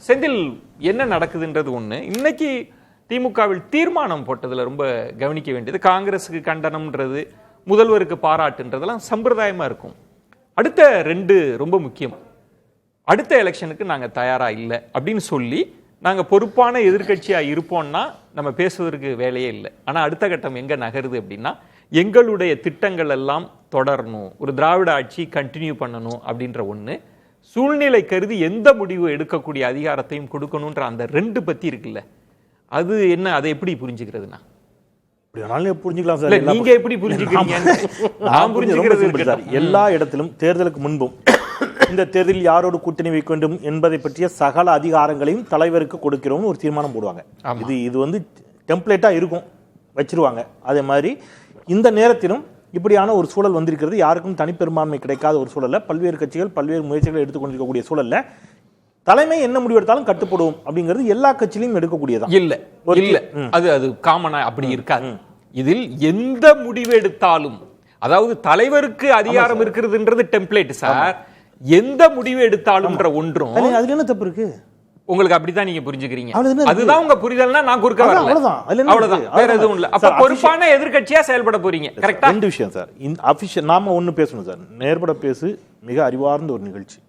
செந்தில் என்ன நடக்குதுன்றது ஒண்ணு. இன்னைக்கு திமுகவில் தீர்மானம் போட்டதுல ரொம்ப கவனிக்க வேண்டியது, காங்கிரஸுக்கு கண்டனம்ன்றது, முதல்வருக்கு பாராட்டுன்றதெல்லாம் சம்பிரதாயமா இருக்கும். அடுத்த 2 ரொம்ப முக்கியம். அடுத்த எலெக்ஷனுக்கு நாங்க தயாரா இல்லை அப்படின்னு சொல்லி நாங்க பொறுப்பான எதிர்க்கட்சியா இருப்போம்னா நம்ம பேசுவதற்கு வேலையே இல்லை. ஆனா அடுத்த கட்டம் எங்க நகருது அப்படின்னா, எங்களுடைய திட்டங்கள் எல்லாம் தொடரணும், ஒரு திராவிட ஆட்சி கண்டினியூ பண்ணணும் அப்படின்ற ஒண்ணு, சூழ்நிலை கருதி எந்த முடிவு எடுக்கக்கூடிய அதிகாரத்தையும் கொடுக்கணும்ன்ற அந்த 2 பத்தி இருக்குல்ல, அது என்ன, அதை எப்படி புரிஞ்சுக்கிறதுனா? புரிஞ்சுக்கலாம் சார். நீங்க எப்படி புரிஞ்சுக்கிறீங்க? நான் புரிஞ்சுக்கிறது சார், எல்லா இடத்திலும் தேர்தலுக்கு முன்பும் இந்த தேர்தலில் யாரோடு கூட்டணி வைக்க வேண்டும் என்பதை பற்றிய சகல அதிகாரங்களையும் தலைவருக்கு கொடுக்கிறோம்னு ஒரு தீர்மானம் போடுவாங்க. இது வந்து டெம்ப்ளேட்டா இருக்கும், வச்சிருவாங்க. அதே மாதிரி இந்த நேரத்திலும் இப்படியான ஒரு சூழல் வந்திருக்கிறது. யாருக்கும் தனிப்பெரும்பான்மை கிடைக்காத ஒரு சூழல்ல பல்வேறு கட்சிகள் பல்வேறு முயற்சிகளை எடுத்துக்கொண்டிருக்கக்கூடிய சூழல்ல தலைமை என்ன முடிவு எடுத்தாலும் கட்டுப்படுவோம் அப்படிங்கிறது எல்லா கட்சியிலும் எடுக்கக்கூடியதான். இல்ல இல்ல, அது காமனா அப்படி இருக்காது. இதில் எந்த முடிவு எடுத்தாலும், அதாவது தலைவருக்கு அதிகாரம் இருக்கிறதுன்றது டெம்ப்ளேட் சார், எந்த முடிவு எடுத்தாலும்ன்ற ஒன்றும் அதுல என்ன தப்பு இருக்கு? உங்களுக்கு அப்படிதான் நீங்க புரிஞ்சுக்கிறீங்க. அதுதான் உங்க புரிதல்னா நான் குறுக்க வரல, அவ்வளவுதான், வேற எதுவும் இல்ல. அப்ப பொறுப்பான எதிர்க்கட்சியா செயல்பட போறீங்க. கரெக்ட்டா? 2 விஷயம் சார். அபிஷியல் நாம ஒண்ணு பேசணும் சார். நேர்பட பேசு மிக அறிவார்ந்த ஒரு நிகழ்ச்சி.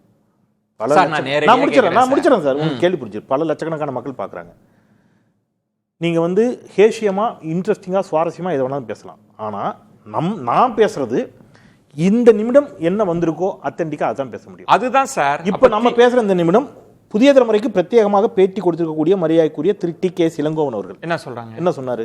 நான் முடிச்சிடறேன் சார். கேள்வி புரிஞ்சு பல லட்சக்கணக்கான மக்கள் பாக்குறாங்க. நீங்க வந்து ஹேஷியமா இன்ட்ரெஸ்டிங்கா சுவாரஸ்யமா எதை வேணாலும் பேசலாம். ஆனா நான் பேசுறது இந்த நிமிடம் என்ன வந்திருக்கோ அத்தன்டிக்கா அதான் பேச முடியும். அதுதான் சார். இப்ப நம்ம பேசுற இந்த நிமிடம் புதிய தலைமுறைக்கு பிரத்யேகமாக பேட்டி கொடுத்திருக்கக்கூடிய மரியாதைக்குரிய திரு டி.கே. இளங்கோவன் அவர்கள் என்ன சொல்றாங்க? என்ன சொன்னாரு?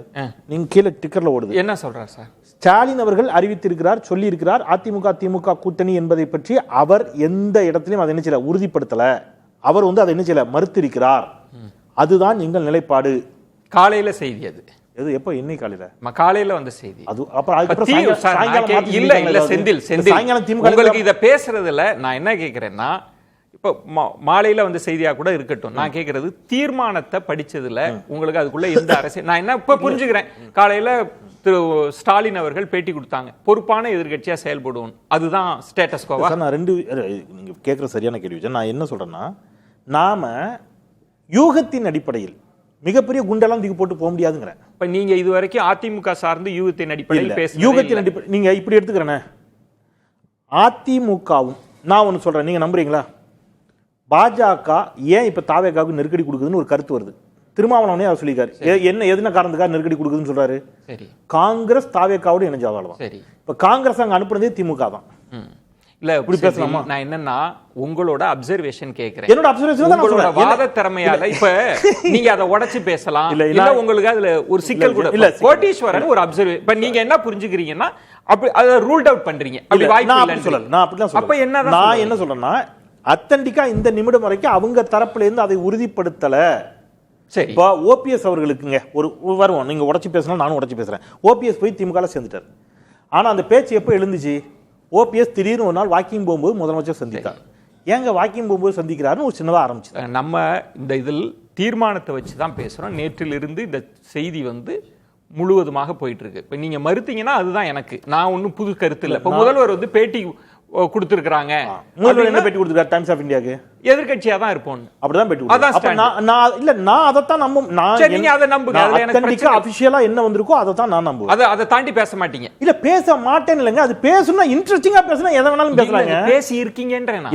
நீங்க கீழே டிக்கர்ல ஓடுது. என்ன சொல்றாரு சார்? ஸ்டாலின் அவர்கள் அறிவித்திருக்கிறார், சொல்லி இருக்கிறார், அதிமுக திமுக கூட்டணி என்பதை பற்றி அவர் எந்த இடத்திலும் அதை என்ன செய்யல, உறுதிப்படுத்தல. அவர் வந்து அதை என்ன செய்யல, மறுத்திருக்கிறார். அதுதான் எங்கள் நிலைப்பாடு. காலையில செய்தி அது. எது எப்ப இன்னைக்கு காலையில வந்த செய்தி அது. அப்புறம் இல்ல செந்தில் உங்களுக்கு இத பேசுறதுல நான் என்ன கேக்குறேன்னா, இப்ப மாலையில வந்து செய்தியா கூட இருக்கட்டும், நான் கேக்குறது தீர்மானத்தை படிச்சதுல உங்களுக்கு அதுக்குள்ள எந்த அரசியல், நான் என்ன இப்ப புரிஞ்சுக்கிறேன், காலையில திரு ஸ்டாலின் அவர்கள் பேட்டி கொடுத்தாங்க, பொறுப்பான எதிர்க்கட்சியா செயல்படுவோம், அதுதான் ஸ்டேட்டஸ் கோவா? நான் நீங்க கேக்குற சரியான கேள்வி. நான் என்ன சொல்றேன்னா, நாம யூகத்தின் அடிப்படையில் மிகப்பெரிய குண்டெல்லாம் தூக்கி போட்டு போக முடியாதுங்கிற. இப்ப நீங்க இது வரைக்கும் அதிமுக சார்ந்து யூகத்தின் அடிப்படையில் பேச, யூகத்தின் அடிப்படை நீங்க இப்படி எடுத்துக்கிறேன். அதிமுகவும் நான் ஒண்ணு சொல்றேன், நீங்க நம்புறீங்களா? பாஜக ஏன் இப்ப தாவேகாவுக்கு நெருக்கடி கொடுக்குதுன்னு ஒரு கருத்து வருது. திருமாவளவனே அவர் சொல்லியிருக்காரு. என்ன எதுன காரணத்துக்காக நெருக்கடி கொடுக்குதுன்னு சொல்றாரு? காங்கிரஸ் தாவேகாவோட இணைஞ்சாதான். இப்ப காங்கிரஸ் அங்க அனுப்புனதே திமுக தான். இல்ல இப்படி பேசலாமா? நான் என்னன்னா உங்களோட அப்சர்வேஷன் கேக்குறேன். என்னோட அப்சர்வேஷன் தான் உங்களோட வாத திறமையால இப்ப நீங்க அதை உடைச்சு பேசலாம். இல்ல உங்களுக்கு அதுல ஒரு சிக்கல் கூட இல்ல. கோட்டீஸ்வரன் ஒரு அப்சர்வே, இப்ப நீங்க என்ன புரிஞ்சுக்கிறீங்கன்னா அப்படி அத ரூல்ட் அவுட் பண்றீங்க. அப்படி வாய்ப்பு இல்ல சொல்லல. நான் அப்படிதான் சொல்றேன். அப்ப என்ன நான் என்ன சொல்றேன்னா, அத்தன்டிக்கா இந்த நிமிடம் வரைக்கும் அவங்க தரப்புல இருந்து அதை உறுதிப்படுத்தல. சரி, இப்ப ஓபிஎஸ் அவர்களுக்குங்க ஒரு வருவோம். நீங்க உடைச்சு பேசணும், நானும் உடைச்சு பேசுறேன். ஓபிஎஸ் போய் திமுகல சேர்ந்துட்டார். ஆனா அந்த பேச்சு எப்ப எழுந்துச்சு? ஓபிஎஸ் திடீர்னு ஒரு நாள் வாக்கிங் போகும்போது முதலமைச்சர் சந்தித்தார். ஏங்க வாக்கிங் போகும்போது சந்திக்கிறாருன்னு ஒரு சின்னதாக ஆரம்பிச்சு. நம்ம இந்த இதில் தீர்மானத்தை வச்சு தான் பேசுகிறோம். நேற்றிலிருந்து இந்த செய்தி வந்து முழுவதுமாக போயிட்டு இருக்கு. இப்போ நீங்கள் மறுத்தீங்கன்னா அதுதான் எனக்கு, நான் ஒன்றும் புது கருத்து இல்லை. இப்போ முதல்வர் வந்து பேட்டி கொடுத்துருக்காங்க. முதல்வர் என்ன பேட்டி கொடுத்துருக்காரு? டைம்ஸ் ஆஃப் இந்தியாவுக்கு எதிர்க்கட்சியா தான் இருப்போம், அப்படிதான் பேட்டி. நான் அதைத்தான் நம்பும். நீங்க அதை நம்புங்க. எனக்கு அபிஷியலா என்ன வந்திருக்கோ அதை தான் நான் நம்புவேன். அதை தாண்டி பேச மாட்டீங்க. இல்ல பேச மாட்டேன்னு இல்லைங்க, அது பேசணும்னா இன்ட்ரெஸ்டிங்கா பேசினா எதை வேணாலும் பேசலாங்க. பேசி இருக்கீங்கன்றேன்.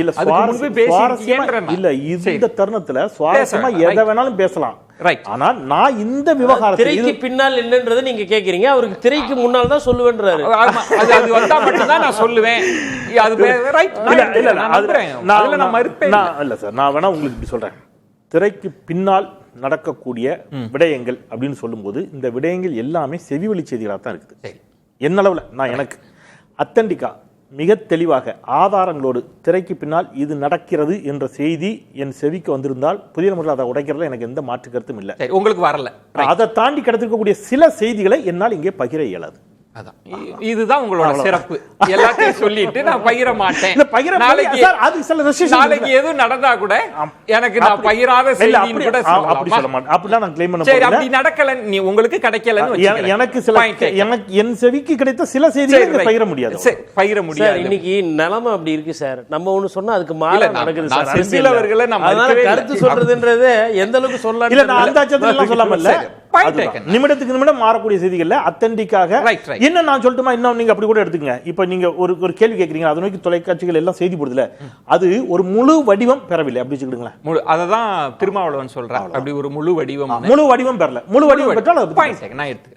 இல்ல இல்ல இந்த தருணத்துல சுவாரஸ்யமா எதை வேணாலும் பேசலாம். ஆனா நான் இந்த விவகாரத்தை திரைக்கு பின்னால் என்னன்றதை நீங்க கேக்குறீங்க, அவருக்கு திரைக்கு முன்னால் தான் சொல்லுவேன்றாரு. அது வந்தா மட்டும் தான் நான் சொல்லுவேன். அது ரைட். இல்ல நான் மறுப்பேன். இல்ல சார், நான் வேணா உங்களுக்கு இப்படி சொல்றேன். திரைக்கு பின்னால் நடக்கக்கூடிய விடயங்கள் அப்படின்னு சொல்லும்போது இந்த விடயங்கள் எல்லாமே செவிவழி செய்திகளாக தான் இருக்குது. என்னளவுல நான் எனக்கு அத்தன்டிக்கா மிக தெளிவாக ஆதாரங்களோடு திரைக்கு பின்னால் இது நடக்கிறது என்ற செய்தி என் செவிக்கு வந்திருந்தால் புதிய முறையில் அதை உடைக்கிறதுல எனக்கு எந்த மாற்று கருத்தும் இல்லை. உங்களுக்கு வரல. அதை தாண்டி கிடைத்திருக்கக்கூடிய சில செய்திகளை என்னால் இங்கே பகிர இயலாது. அதான் இதுதான் உங்களோட சிறப்பு. எல்லாத்தையும் சொல்லிட்டு நான் பகிர மாட்டேன். நாளைக்கு எதுவும் நடந்தா கூட எனக்கு நான் பகிராத செய்தின்னு கூட சொல்லலாம். அப்படிலாம் நான் கிளைம் பண்ண சரி, அப்படி நடக்கல, நீ உங்களுக்கு கிடைக்கலன்னு எனக்கு சில என் செவிக்கு கிடைத்த சில செய்திகளை பகிர முடியாது. பகிர முடியாது. இன்னைக்கு நிலைமை அப்படி இருக்கு சார். நம்ம ஒண்ணு சொன்னா அதுக்கு மாறா நடக்குது சார். செந்திலவர்களை நம்ம கருத்து சொல்றதுன்றது எந்த அளவுக்கு சொல்லலாம் இல்ல, நான் அந்த அச்சத்துல சொல்லாம இல்ல. நிமிடத்துக்கு நிமிடம் மாறக்கூடிய செய்திகள்ல அத்தன்டிக்காக என்ன நான் சொல்லட்டுமா? இன்னும் நீங்க அப்படி கூட எடுத்துக்கங்க. இப்ப நீங்க ஒரு கேள்வி கேக்குறீங்க, அதை நோக்கி தொலைக்காட்சிகள் எல்லாம் செய்தி போடுதுல, அது ஒரு முழு வடிவம் பெறவில்லை அப்படி வச்சுக்கிடுங்களேன். அததான் திருமாவளவன் சொல்றான். அப்படி ஒரு முழு வடிவம் பெறல. முழு வடிவம் பெற்றால் நான் எடுத்துக்கிறேன்.